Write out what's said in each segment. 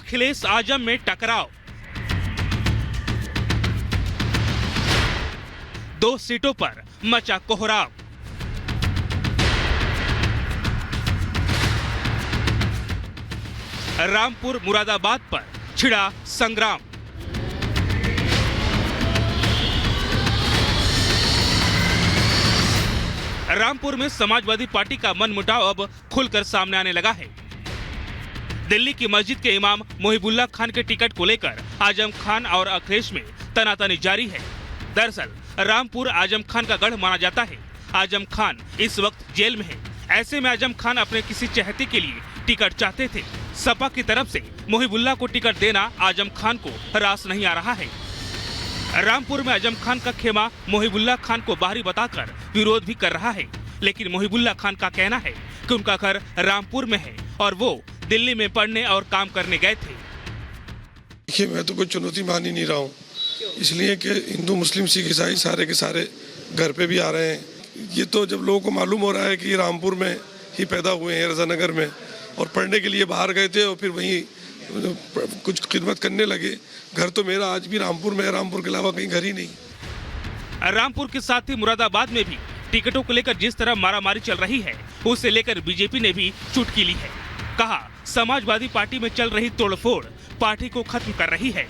अखिलेश आजम में टकराव। 2 सीटों पर मचा कोहराव। रामपुर मुरादाबाद पर छिड़ा संग्राम। रामपुर में समाजवादी पार्टी का मनमुटाव अब खुलकर सामने आने लगा है। दिल्ली की मस्जिद के इमाम मोहिबुल्लाह खान के टिकट को लेकर आजम खान और अखिलेश में तनातनी जारी है। दरअसल रामपुर आजम खान का गढ़ माना जाता है। आजम खान इस वक्त जेल में है। ऐसे में आजम खान अपने किसी चहेते के लिए टिकट चाहते थे। सपा की तरफ से मोहिबुल्लाह को टिकट देना आजम खान को रास नहीं आ रहा है। रामपुर में आजम खान का खेमा मोहिबुल्लाह खान को बाहरी बताकर विरोध भी कर रहा है, लेकिन मोहिबुल्लाह खान का कहना है कि उनका घर रामपुर में है और वो दिल्ली में पढ़ने और काम करने गए थे। देखिए, मैं तो कोई चुनौती मान ही नहीं रहा हूँ, इसलिए कि हिंदू मुस्लिम सिख ईसाई सारे के सारे घर पे भी आ रहे हैं। ये तो जब लोगों को मालूम हो रहा है कि रामपुर में ही पैदा हुए हैं, रजानगर में, और पढ़ने के लिए बाहर गए थे और फिर वहीं कुछ खिदमत करने लगे। घर तो मेरा आज भी रामपुर में है, रामपुर के अलावा कहीं घर ही नहीं। रामपुर के साथ ही मुरादाबाद में भी टिकटों को लेकर जिस तरह मारामारी चल रही है, उसे लेकर बीजेपी ने भी चुटकी ली है। कहा, समाजवादी पार्टी में चल रही तोड़फोड़ पार्टी को खत्म कर रही है।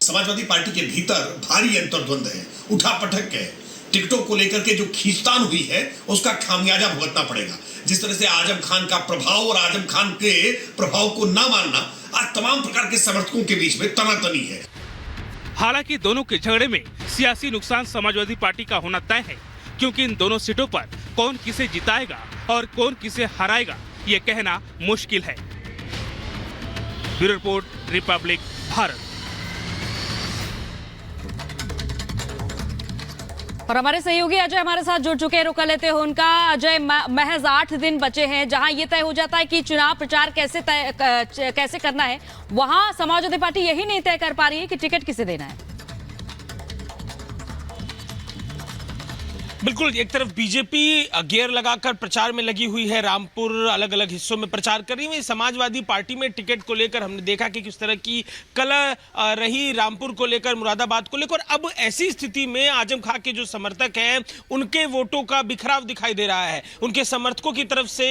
समाजवादी पार्टी के भीतर भारी अंतर्द्वंद है, उठापटक है। टिकटों को लेकर के जो खींचतान हुई है उसका खामियाजा भुगतना पड़ेगा। जिस तरह से आजम खान का प्रभाव और आजम खान के प्रभाव को न मानना आज तमाम प्रकार के समर्थकों के बीच में तनातनी है। हालांकि दोनों के झगड़े में सियासी नुकसान समाजवादी पार्टी का होना तय है, क्योंकि इन दोनों सीटों पर कौन किसे जिताएगा और कौन किसे हराएगा ये कहना मुश्किल है। Bureau report, Republic Bharat. और हमारे सहयोगी अजय हमारे साथ जुड़ चुके हैं, रुका लेते हैं उनका। अजय, महज 8 दिन बचे हैं जहां ये तय हो जाता है कि चुनाव प्रचार कैसे करना है, वहां समाजवादी पार्टी यही नहीं तय कर पा रही है कि टिकट किसे देना है। बिल्कुल, एक तरफ बीजेपी गियर लगाकर प्रचार में लगी हुई है, रामपुर अलग अलग हिस्सों में प्रचार कर रही है। समाजवादी पार्टी में टिकट को लेकर हमने देखा कि किस तरह की कलह रही, रामपुर को लेकर, मुरादाबाद को लेकर। अब ऐसी स्थिति में आजम खान के जो समर्थक हैं उनके वोटों का बिखराव दिखाई दे रहा है। उनके समर्थकों की तरफ से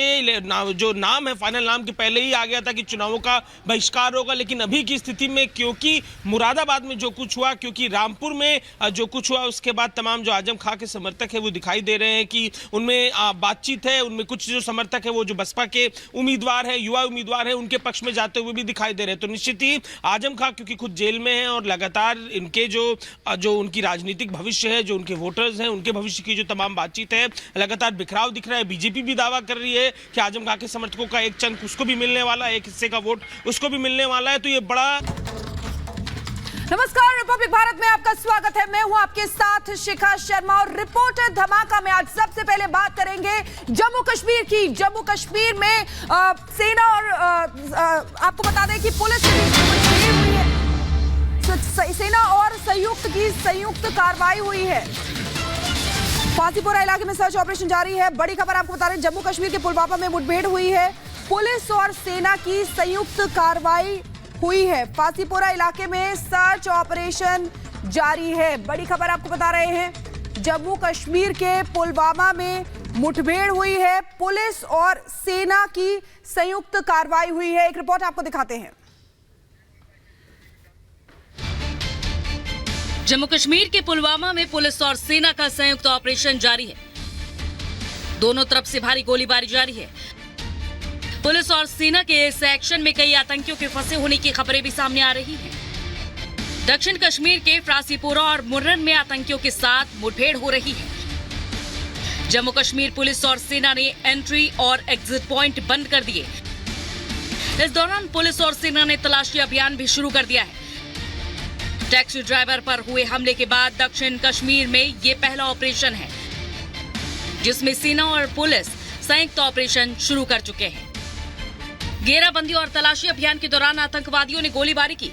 जो नाम है, फाइनल नाम के पहले ही आ गया था कि चुनावों का बहिष्कार होगा, लेकिन अभी की स्थिति में क्योंकि मुरादाबाद में जो कुछ हुआ, क्योंकि रामपुर में जो कुछ हुआ, उसके बाद तमाम जो आजम खान के समर्थक वो दिखाई दे रहे हैं कि उनमें बातचीत है। उनमें कुछ जो समर्थक है वो जो बसपा के उम्मीदवार है, युवा उम्मीदवार है, उनके पक्ष में जाते हुए भी दिखाई दे रहे हैं। तो निश्चित ही आजम खान क्योंकि खुद जेल में हैं और लगातार इनके जो उनकी राजनीतिक भविष्य है, जो उनके वोटर्स हैं, उनके भविष्य की जो तमाम बातचीत है, लगातार बिखराव दिख रहा है। बीजेपी भी दावा कर रही है कि आजम खान के समर्थकों का एक चंक उसको भी मिलने वाला है, एक हिस्से का वोट उसको भी मिलने वाला है। तो ये बड़ा नमस्कार, रिपब्लिक भारत में आपका स्वागत है। मैं हूं आपके साथ शिखा शर्मा और रिपोर्टर धमाका में आज सबसे पहले बात करेंगे जम्मू कश्मीर की। जम्मू कश्मीर में सेना और आपको बता दें कि पुलिस के बीच मुठभेड़ हुई है। सेना और संयुक्त कार्रवाई हुई है। फांसीपोरा इलाके में सर्च ऑपरेशन जारी है। बड़ी खबर आपको बता रहे, जम्मू कश्मीर के पुलवामा में मुठभेड़ हुई है। पुलिस और सेना की संयुक्त कार्रवाई हुई है। फांसीपोरा इलाके में सर्च ऑपरेशन जारी है। बड़ी खबर आपको बता रहे हैं, जम्मू कश्मीर के पुलवामा में मुठभेड़ हुई है। पुलिस और सेना की संयुक्त कार्रवाई हुई है। एक रिपोर्ट आपको दिखाते हैं। जम्मू कश्मीर के पुलवामा में पुलिस और सेना का संयुक्त ऑपरेशन जारी है। दोनों तरफ से भारी गोलीबारी जारी है। पुलिस और सेना के इस एक्शन में कई आतंकियों के फंसे होने की खबरें भी सामने आ रही हैं। दक्षिण कश्मीर के फांसीपोरा और मुर्रन में आतंकियों के साथ मुठभेड़ हो रही है। जम्मू कश्मीर पुलिस और सेना ने एंट्री और एग्जिट पॉइंट बंद कर दिए। इस दौरान पुलिस और सेना ने तलाशी अभियान भी शुरू कर दिया है। टैक्सी ड्राइवर पर हुए हमले के बाद दक्षिण कश्मीर में ये पहला ऑपरेशन है जिसमें सेना और पुलिस संयुक्त ऑपरेशन शुरू कर चुके हैं। घेराबंदी और तलाशी अभियान के दौरान आतंकवादियों ने गोलीबारी की।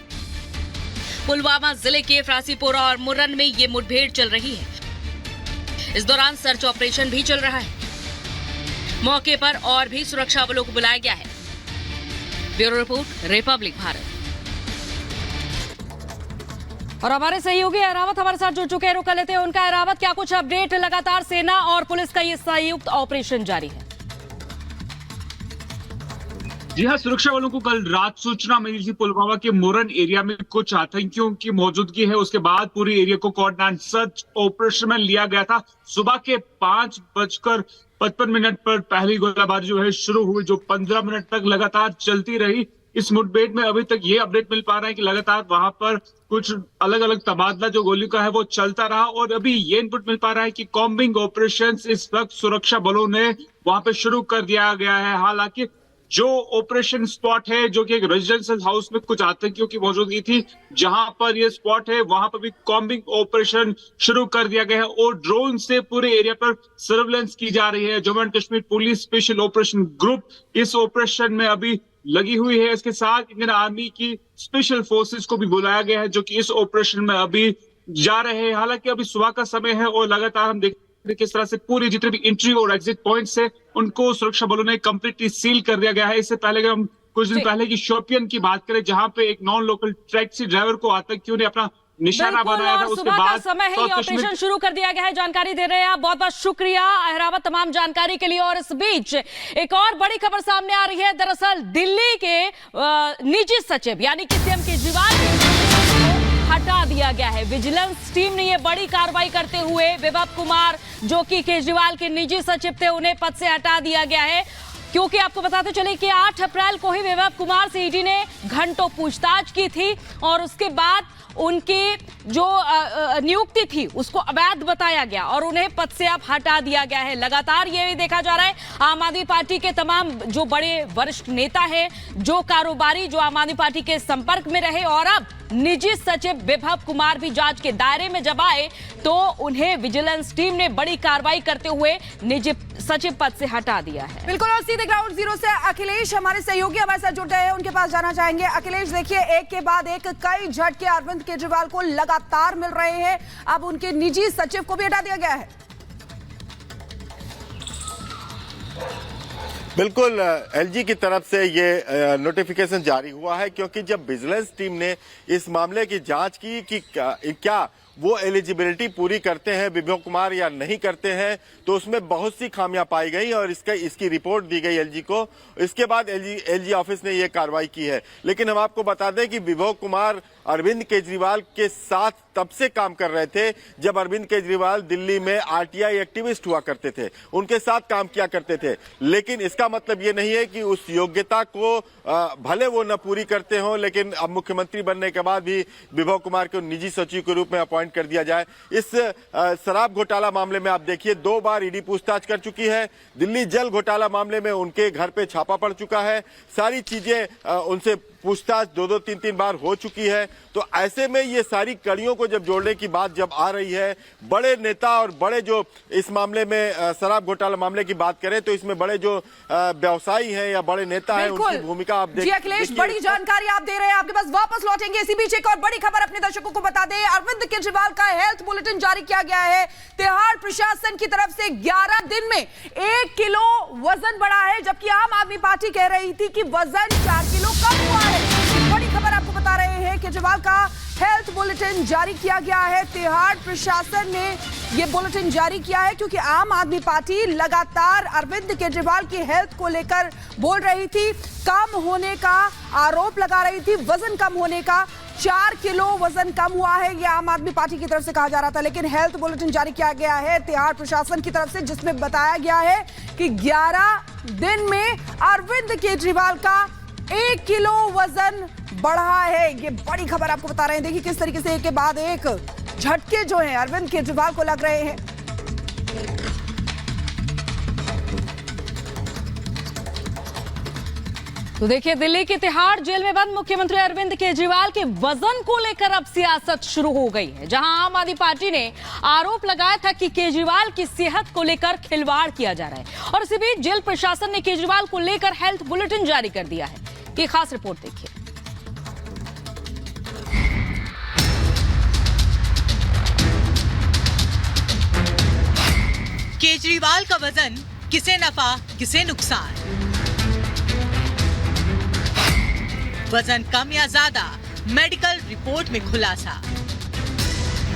पुलवामा जिले के फांसीपोरा और मुर्रन में ये मुठभेड़ चल रही है। इस दौरान सर्च ऑपरेशन भी चल रहा है। मौके पर और भी सुरक्षा बलों को बुलाया गया है। Bureau report, Republic Bharat. और हमारे सहयोगी अहरावत हमारे साथ जुड़ चुके हैं, रुक लेते हैं उनका। अहरावत, क्या कुछ अपडेट? लगातार सेना और पुलिस का ये संयुक्त ऑपरेशन जारी है। जी हाँ, सुरक्षा बलों को कल रात सूचना मिली थी पुलवामा के मोरन एरिया में कुछ आतंकियों की मौजूदगी है। उसके बाद पूरे एरिया को कोऑर्डिनेट सर्च ऑपरेशन में लिया गया था। सुबह के 5:55 पर पहली गोलाबारी जो है शुरू हुई, जो 15 मिनट तक लगातार चलती रही। इस मुठभेड़ में अभी तक ये अपडेट मिल पा रहा है कि लगातार वहां पर कुछ अलग अलग तबादला जो गोलियों का है वो चलता रहा, और अभी ये इनपुट मिल पा रहा है कि कॉम्बिंग ऑपरेशंस इस वक्त सुरक्षा बलों ने वहां पे शुरू कर दिया गया है। हालांकि जो ऑपरेशन स्पॉट है, जो कि एक रेजिडेंशियल हाउस में कुछ आतंकियों की मौजूदगी थी, जहां पर ये स्पॉट है वहां पर भी कॉम्बिंग ऑपरेशन शुरू कर दिया गया है और ड्रोन से पूरे एरिया पर सर्वेलेंस की जा रही है। Jammu and Kashmir police special operation group इस ऑपरेशन में अभी लगी हुई है। इसके साथ इंडियन आर्मी की स्पेशल फोर्सेस को भी बुलाया गया है, जो कि इस ऑपरेशन में अभी जा रहे हैं। हालांकि अभी सुबह का समय है और लगातार हम देख किस तरह से पूरी जितने भी एंट्री और एग्जिट पॉइंट्स है उनको सुरक्षा बलों ने कंप्लीटली सील कर दिया गया है। इससे पहले अगर हम कुछ दिन पहले की शोपियन की बात करें, जहां पे एक नॉन लोकल टैक्सी ड्राइवर को आतंकियों ने अपना निशाना बनाया था, उसके बाद समय है ये ऑपरेशन शुरू कर दिया गया है। जानकारी दे रहे हैं आप, बहुत बहुत शुक्रिया अहरावत तमाम जानकारी के लिए। और इस बीच एक और बड़ी खबर सामने आ रही है। दरअसल दिल्ली के निजी सचिव यानी कि सीएम केजरीवाल हटा दिया गया है। विजिलेंस टीम ने ये बड़ी कार्रवाई करते हुए विभव कुमार, जो कि केजरीवाल के निजी सचिव थे, उन्हें पद से हटा दिया गया है। क्योंकि आपको बताते चले कि 8 अप्रैल को ही विभव कुमार से ईडी ने घंटों पूछताछ की थी और उसके बाद उनकी जो नियुक्ति थी उसको अवैध बताया गया और उन्हें पद से अब हटा दिया गया है। लगातार ये भी देखा जा रहा है आम आदमी पार्टी के तमाम जो बड़े वरिष्ठ नेता हैं, जो कारोबारी जो आम आदमी पार्टी के संपर्क में रहे, और अब निजी सचिव विभव कुमार भी जांच के दायरे में जब आए तो उन्हें विजिलेंस टीम ने बड़ी कार्रवाई करते हुए निजी सचिव पद से हटा दिया है। बिल्कुल, और सीधे ग्राउंड जीरो से अखिलेश हमारे सहयोगी हमारे साथ जुड़ गए हैं, उनके पास जाना चाहेंगे। अखिलेश, देखिए एक के बाद एक कई झटके अरविंद केजरीवाल को लगातार मिल रहे हैं। अब उनके निजी सचिव को भी हटा दिया गया है। बिल्कुल, एलजी की तरफ से ये नोटिफिकेशन जारी हुआ है, क्योंकि जब विजिलेंस टीम ने इस मामले की जांच की कि क्या वो एलिजिबिलिटी पूरी करते हैं विभव कुमार या नहीं करते हैं, तो उसमें बहुत सी खामियां पाई गई और इसकी रिपोर्ट दी गई एलजी को। इसके बाद एलजी ऑफिस ने ये कार्रवाई की है। लेकिन हम आपको बता दें कि विभव कुमार अरविंद केजरीवाल के साथ तब से काम कर रहे थे जब अरविंद केजरीवाल दिल्ली में आरटीआई एक्टिविस्ट हुआ करते थे, उनके साथ काम किया करते थे। लेकिन इसका मतलब ये नहीं है कि उस योग्यता को भले वो न पूरी करते हों, लेकिन अब मुख्यमंत्री बनने के बाद भी विभव कुमार को निजी सचिव के रूप में अपॉइंट कर दिया जाए। इस शराब घोटाला मामले में आप देखिए 2 बार ईडी पूछताछ कर चुकी है। दिल्ली जल घोटाला मामले में उनके घर पे छापा पड़ चुका है। सारी चीजें उनसे पूछताछ 2-2, 3-3 बार हो चुकी है। तो ऐसे में ये सारी कड़ियों को जब जोड़ने की बात जब आ रही है, बड़े नेता और बड़े जो इस मामले में शराब घोटाला मामले की बात करें तो इसमें बड़े जो व्यवसायी हैं या बड़े नेता हैं, उनकी भूमिका आप देखिए। अखिलेश, बड़ी जानकारी आप दे रहे हैं, आपके पास वापस लौटेंगे। इसी बीच एक और बड़ी खबर अपने दर्शकों को बता दें। अरविंद केजरीवाल का हेल्थ बुलेटिन जारी किया गया है। तिहाड़ प्रशासन की तरफ से 11 दिन में 1 किलो वजन बढ़ा है, जबकि आम आदमी पार्टी कह रही थी कि वजन 4 किलो कम हुआ है। बड़ी खबर आपको बता रहे हैं, केजरीवाल का हेल्थ बुलेटिन जारी किया गया है। तिहाड़ प्रशासन ने यह बुलेटिन जारी किया है क्योंकि आम आदमी पार्टी लगातार अरविंद केजरीवाल की हेल्थ को लेकर बोल रही थी, कम होने का आरोप लगा रही थी, वजन कम होने का। 4 किलो वजन कम हुआ है, यह आम आदमी पार्टी की तरफ से कहा जा रहा था। लेकिन हेल्थ बुलेटिन जारी किया गया है तिहाड़ प्रशासन की तरफ से, जिसमें बताया गया है कि 11 दिन में अरविंद केजरीवाल का 1 किलो वजन बढ़ा है। ये बड़ी खबर आपको बता रहे हैं। देखिए किस तरीके से एक के बाद एक झटके जो हैं अरविंद केजरीवाल को लग रहे हैं। तो देखिए, दिल्ली की तिहाड़ जेल में बंद मुख्यमंत्री अरविंद केजरीवाल के वजन को लेकर अब सियासत शुरू हो गई है, जहां आम आदमी पार्टी ने आरोप लगाया था कि केजरीवाल की सेहत को लेकर खिलवाड़ किया जा रहा है। और इसी बीच जेल प्रशासन ने केजरीवाल को लेकर हेल्थ बुलेटिन जारी कर दिया है। ये खास रिपोर्ट देखिए। केजरीवाल का वजन किसे नफा किसे नुकसान। वजन कम या ज्यादा, मेडिकल रिपोर्ट में खुलासा।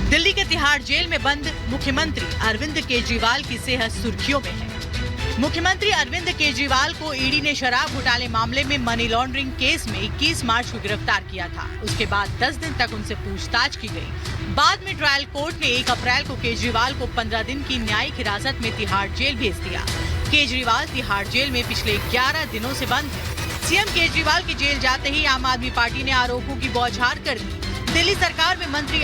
दिल्ली के तिहाड़ जेल में बंद मुख्यमंत्री अरविंद केजरीवाल की सेहत सुर्खियों में है। मुख्यमंत्री अरविंद केजरीवाल को ईडी ने शराब घोटाले मामले में मनी लॉन्ड्रिंग केस में 21 मार्च को गिरफ्तार किया था। उसके बाद 10 दिन तक उनसे पूछताछ की गई। बाद में ट्रायल कोर्ट ने 1 अप्रैल को केजरीवाल को 15 दिन की न्यायिक हिरासत में तिहाड़ जेल भेज दिया। केजरीवाल तिहाड़ जेल में पिछले 11 दिनों से बंद है। सीएम केजरीवाल की जेल जाते ही आम आदमी पार्टी ने आरोपों की बौछार कर दी। दिल्ली सरकार में मंत्री